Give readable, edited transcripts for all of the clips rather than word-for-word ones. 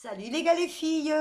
Salut les gars les filles.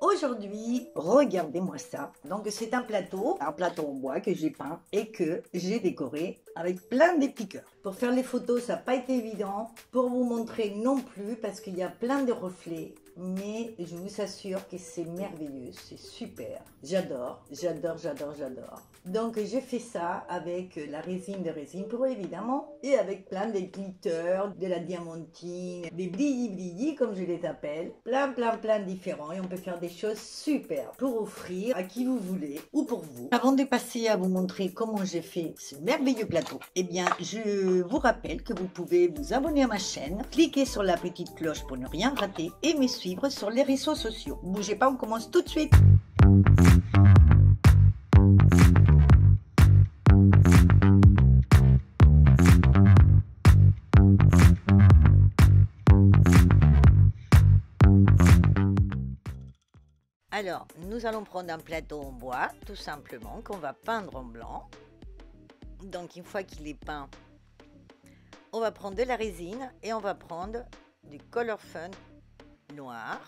Aujourd'hui, regardez-moi ça. Donc c'est un plateau en bois que j'ai peint et que j'ai décoré avec plein de piqueurs. Pour faire les photos, ça n'a pas été évident. Pour vous montrer non plus parce qu'il y a plein de reflets. Mais je vous assure que c'est merveilleux, c'est super. J'adore, j'adore, j'adore, j'adore. Donc j'ai fait ça avec la résine de résine pro évidemment et avec plein de glitters, de la diamantine, des brillis comme je les appelle, plein différents et on peut faire des choses super pour offrir à qui vous voulez ou pour vous. Avant de passer à vous montrer comment j'ai fait ce merveilleux plateau, eh bien je vous rappelle que vous pouvez vous abonner à ma chaîne, cliquer sur la petite cloche pour ne rien rater et me suivre sur les réseaux sociaux. Bougez pas, on commence tout de suite. Alors, nous allons prendre un plateau en bois, tout simplement, qu'on va peindre en blanc. Donc, une fois qu'il est peint, on va prendre de la résine et on va prendre du Color Fun noir.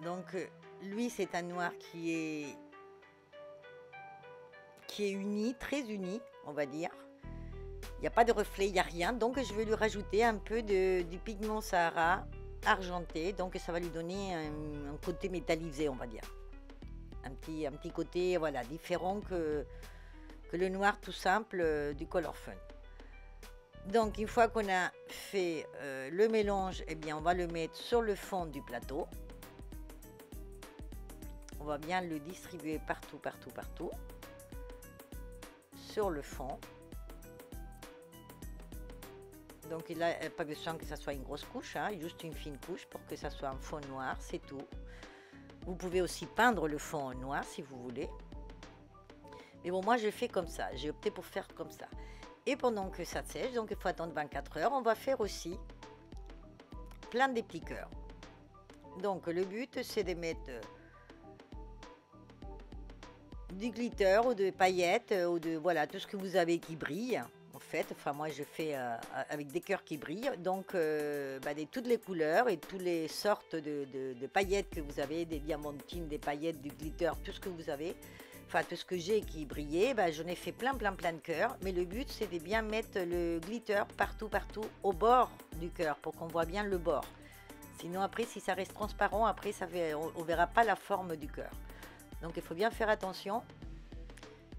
Donc, lui, c'est un noir qui est uni, très uni, on va dire. Il n'y a pas de reflet, il n'y a rien. Donc, je vais lui rajouter un peu du pigment Sahara argenté, donc ça va lui donner un côté métallisé, on va dire, un petit côté voilà différent que le noir tout simple du Color Fun. Donc une fois qu'on a fait le mélange, eh bien on va le mettre sur le fond du plateau. On va bien le distribuer partout sur le fond. Donc il n'a pas besoin que ça soit une grosse couche, hein, juste une fine couche pour que ça soit un fond noir, c'est tout. Vous pouvez aussi peindre le fond en noir si vous voulez. Mais bon, moi je fais comme ça, j'ai opté pour faire comme ça. Et pendant que ça sèche, donc il faut attendre 24 heures, on va faire aussi plein de piqueurs. Donc le but c'est de mettre du glitter ou de paillettes ou de voilà tout ce que vous avez qui brille. En fait, enfin moi je fais avec des cœurs qui brillent, donc de toutes les couleurs et toutes les sortes de paillettes que vous avez, des diamantines, des paillettes, du glitter, tout ce que vous avez, enfin tout ce que j'ai qui brillait, j'en ai fait plein de cœurs, mais le but c'est de bien mettre le glitter partout au bord du cœur pour qu'on voit bien le bord. Sinon après si ça reste transparent, après on verra pas la forme du cœur. Donc il faut bien faire attention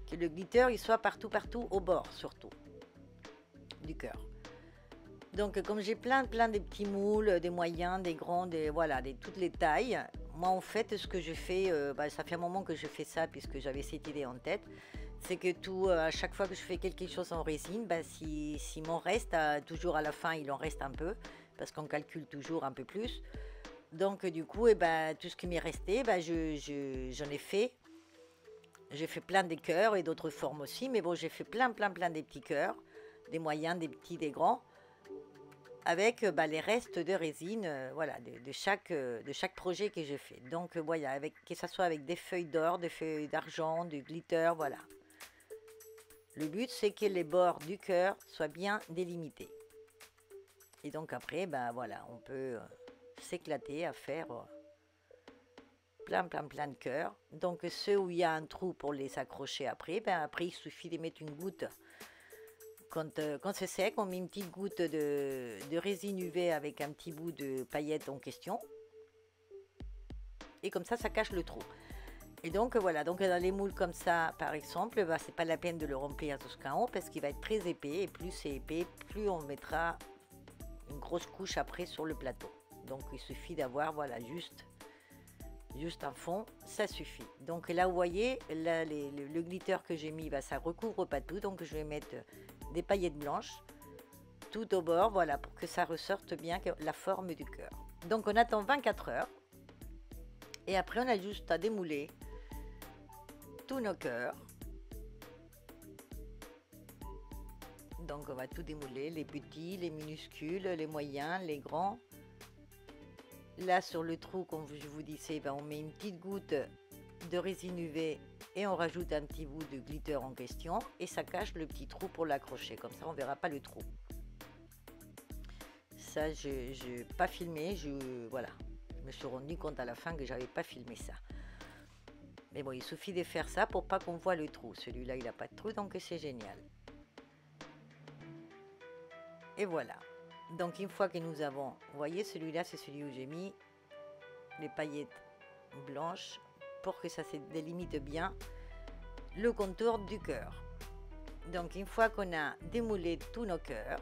que le glitter il soit partout au bord surtout du cœur. Donc comme j'ai plein de petits moules, des moyens, des grands, voilà, de toutes les tailles, moi en fait ce que je fais, ça fait un moment que je fais ça puisque j'avais cette idée en tête, c'est que à chaque fois que je fais quelque chose en résine, si m'en reste, toujours à la fin il en reste un peu, parce qu'on calcule toujours un peu plus, donc du coup tout ce qui m'est resté, j'en ai fait. J'ai fait plein de cœurs et d'autres formes aussi, mais bon j'ai fait plein des petits cœurs, des moyens, des petits, des grands, avec les restes de résine, voilà, de chaque projet que j'ai fait. Donc voilà, que ça soit avec des feuilles d'or, des feuilles d'argent, du glitter, voilà. Le but c'est que les bords du cœur soient bien délimités. Et donc après, voilà, on peut s'éclater à faire plein de cœurs. Donc ceux où il y a un trou pour les accrocher après, après il suffit de mettre une goutte. Quand c'est sec, on met une petite goutte de résine UV avec un petit bout de paillettes en question. Et comme ça cache le trou. Et donc voilà, donc dans les moules comme ça, par exemple, c'est pas la peine de le remplir jusqu'en haut parce qu'il va être très épais. Et plus c'est épais, plus on mettra une grosse couche après sur le plateau. Donc il suffit d'avoir voilà juste un fond, ça suffit. Donc là vous voyez, là, le glitter que j'ai mis, ça recouvre pas tout. Donc je vais mettre des paillettes blanches tout au bord, voilà, pour que ça ressorte bien la forme du cœur. Donc on attend 24 heures et après on a juste à démouler tous nos cœurs. Donc on va tout démouler, les petits, les minuscules, les moyens, les grands. Là sur le trou, comme je vous disais, on met une petite goutte de résine UV et on rajoute un petit bout de glitter en question et ça cache le petit trou pour l'accrocher, comme ça on verra pas le trou. Ça, je n'ai pas filmé. Voilà. Je me suis rendu compte à la fin que j'avais pas filmé ça. Mais bon, il suffit de faire ça pour pas qu'on voit le trou. Celui-là, il n'a pas de trou, donc c'est génial. Et voilà. Donc une fois que nous avons, vous voyez, celui-là, c'est celui où j'ai mis les paillettes blanches pour que ça se délimite bien le contour du cœur. Donc une fois qu'on a démoulé tous nos cœurs,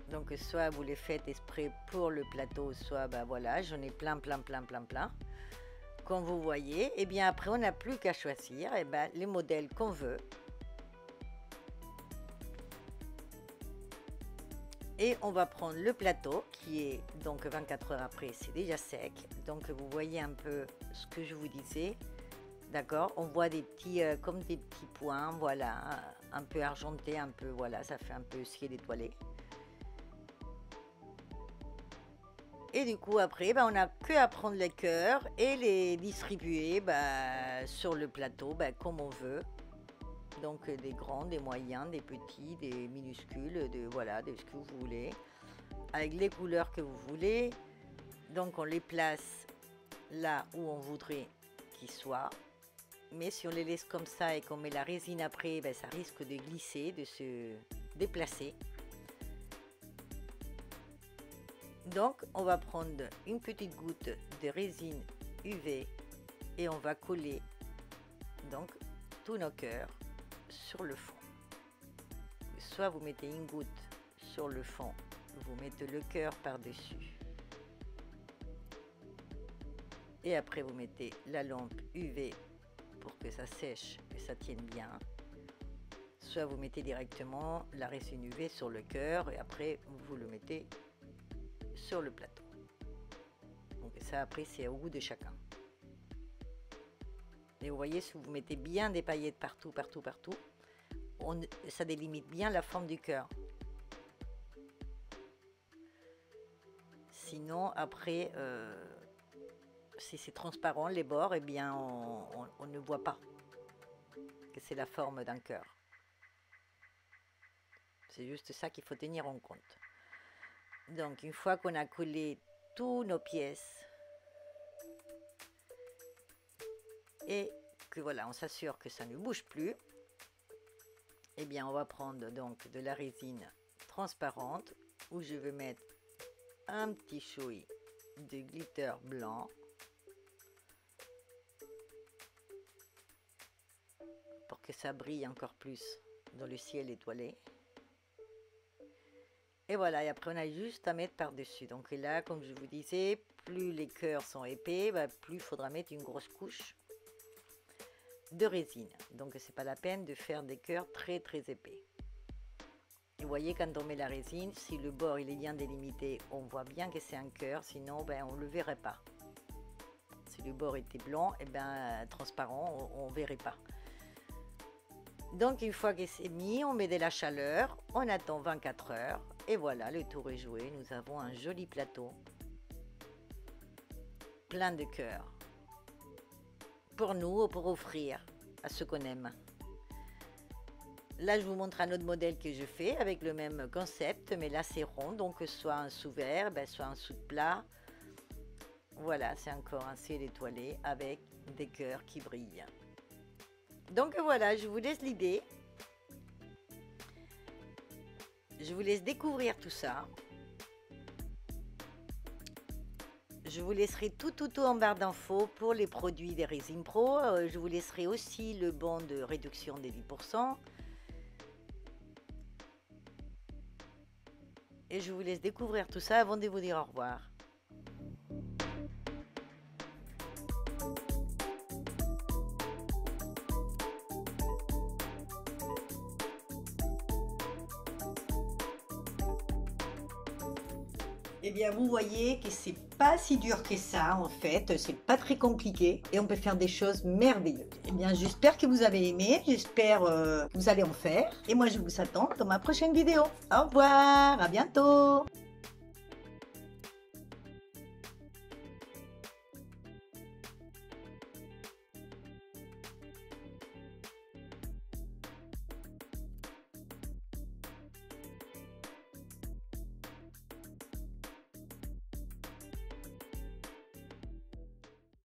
donc soit vous les faites exprès pour le plateau, soit ben voilà, j'en ai plein. Comme vous voyez, et bien après on n'a plus qu'à choisir et ben, les modèles qu'on veut. Et on va prendre le plateau qui est donc 24 heures après, c'est déjà sec. Donc vous voyez un peu ce que je vous disais. D'accord, on voit des petits, comme des petits points, voilà, un peu argenté, un peu, voilà, ça fait un peu ciel étoilé. Et du coup, après, ben, on n'a que à prendre les cœurs et les distribuer ben, sur le plateau ben, comme on veut. Donc des grands, des moyens, des petits, des minuscules, voilà, de ce que vous voulez. Avec les couleurs que vous voulez. Donc on les place là où on voudrait qu'ils soient. Mais si on les laisse comme ça et qu'on met la résine après, ben, ça risque de glisser, de se déplacer. Donc on va prendre une petite goutte de résine UV et on va coller donc tous nos cœurs sur le fond. Soit vous mettez une goutte sur le fond, vous mettez le cœur par-dessus. Et après vous mettez la lampe UV pour que ça sèche, que ça tienne bien. Soit vous mettez directement la résine UV sur le cœur et après vous le mettez sur le plateau. Donc ça après c'est au goût de chacun. Et vous voyez, si vous mettez bien des paillettes partout, ça délimite bien la forme du cœur. Sinon après, si c'est transparent les bords, eh bien on ne voit pas que c'est la forme d'un cœur. C'est juste ça qu'il faut tenir en compte. Donc une fois qu'on a collé toutes nos pièces et que voilà, on s'assure que ça ne bouge plus, eh bien on va prendre donc de la résine transparente où je vais mettre un petit chouï de glitter blanc pour que ça brille encore plus dans le ciel étoilé. Et voilà, et après on a juste à mettre par-dessus. Donc là, comme je vous disais, plus les cœurs sont épais, bah, plus il faudra mettre une grosse couche de résine. Donc c'est pas la peine de faire des cœurs très épais. Et vous voyez, quand on met la résine, si le bord il est bien délimité, on voit bien que c'est un cœur, sinon ben, on ne le verrait pas. Si le bord était blanc, et ben, transparent, on ne verrait pas. Donc une fois que c'est mis, on met de la chaleur, on attend 24 heures et voilà, le tour est joué. Nous avons un joli plateau plein de cœurs pour nous ou pour offrir à ceux qu'on aime. Là, je vous montre un autre modèle que je fais avec le même concept, mais là c'est rond, donc soit un sous-verre, ben, soit un sous-plat. Voilà, c'est encore un ciel étoilé avec des cœurs qui brillent. Donc voilà, je vous laisse l'idée. Je vous laisse découvrir tout ça. Je vous laisserai tout en barre d'infos pour les produits des Résines Pro. Je vous laisserai aussi le bon de réduction des 10%. Et je vous laisse découvrir tout ça avant de vous dire au revoir. Eh bien, vous voyez que c'est pas si dur que ça, en fait. C'est pas très compliqué et on peut faire des choses merveilleuses. Eh bien, j'espère que vous avez aimé. J'espère que vous allez en faire. Et moi, je vous attends dans ma prochaine vidéo. Au revoir, à bientôt.